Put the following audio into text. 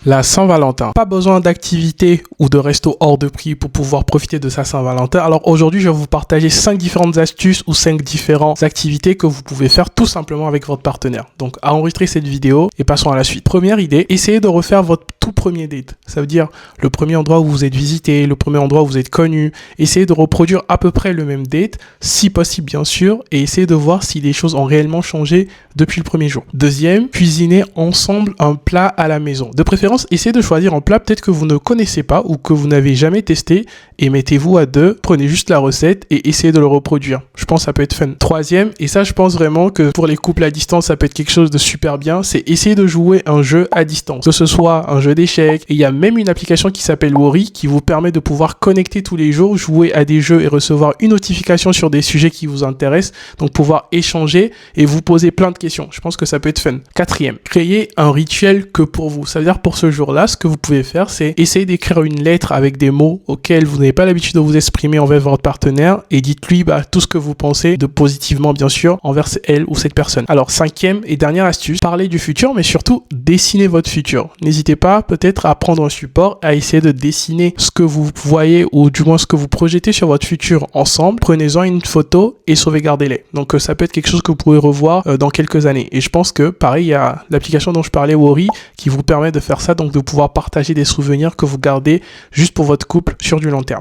La Saint-Valentin. Pas besoin d'activité ou de resto hors de prix pour pouvoir profiter de sa Saint-Valentin. Alors aujourd'hui, je vais vous partager 5 différentes astuces ou 5 différentes activités que vous pouvez faire tout simplement avec votre partenaire. Donc, à enregistrer cette vidéo et passons à la suite. Première idée, essayez de refaire votre tout premier date. Ça veut dire le premier endroit où vous êtes visité, le premier endroit où vous êtes connu. Essayez de reproduire à peu près le même date, si possible bien sûr, et essayez de voir si les choses ont réellement changé depuis le premier jour. Deuxième, cuisinez ensemble un plat à la maison. De préférence, essayez de choisir un plat peut-être que vous ne connaissez pas ou que vous n'avez jamais testé et mettez-vous à deux, prenez juste la recette et essayez de le reproduire. Je pense que ça peut être fun. Troisième, et ça je pense vraiment que pour les couples à distance, ça peut être quelque chose de super bien, c'est essayer de jouer un jeu à distance. Que ce soit un jeu d'échecs, et il y a même une application qui s'appelle Wori qui vous permet de pouvoir connecter tous les jours, jouer à des jeux et recevoir une notification sur des sujets qui vous intéressent, donc pouvoir échanger et vous poser plein de questions. Je pense que ça peut être fun. Quatrième, créez un rituel que pour vous. Ça veut dire pour ce jour-là, ce que vous pouvez faire, c'est essayer d'écrire une lettre avec des mots auxquels vous n'avez pas l'habitude de vous exprimer envers votre partenaire et dites-lui tout ce que vous pensez de positivement, bien sûr, envers elle ou cette personne. Alors, cinquième et dernière astuce, parlez du futur, mais surtout, dessinez votre futur. N'hésitez pas peut-être à prendre un support, à essayer de dessiner ce que vous voyez ou du moins ce que vous projetez sur votre futur ensemble. Prenez-en une photo et sauvegardez-les. Donc, ça peut être quelque chose que vous pourrez revoir dans quelques années. Et je pense que, pareil, il y a l'application dont je parlais, Wori, qui vous permet de faire ça, donc de pouvoir partager des souvenirs que vous gardez juste pour votre couple sur du long terme.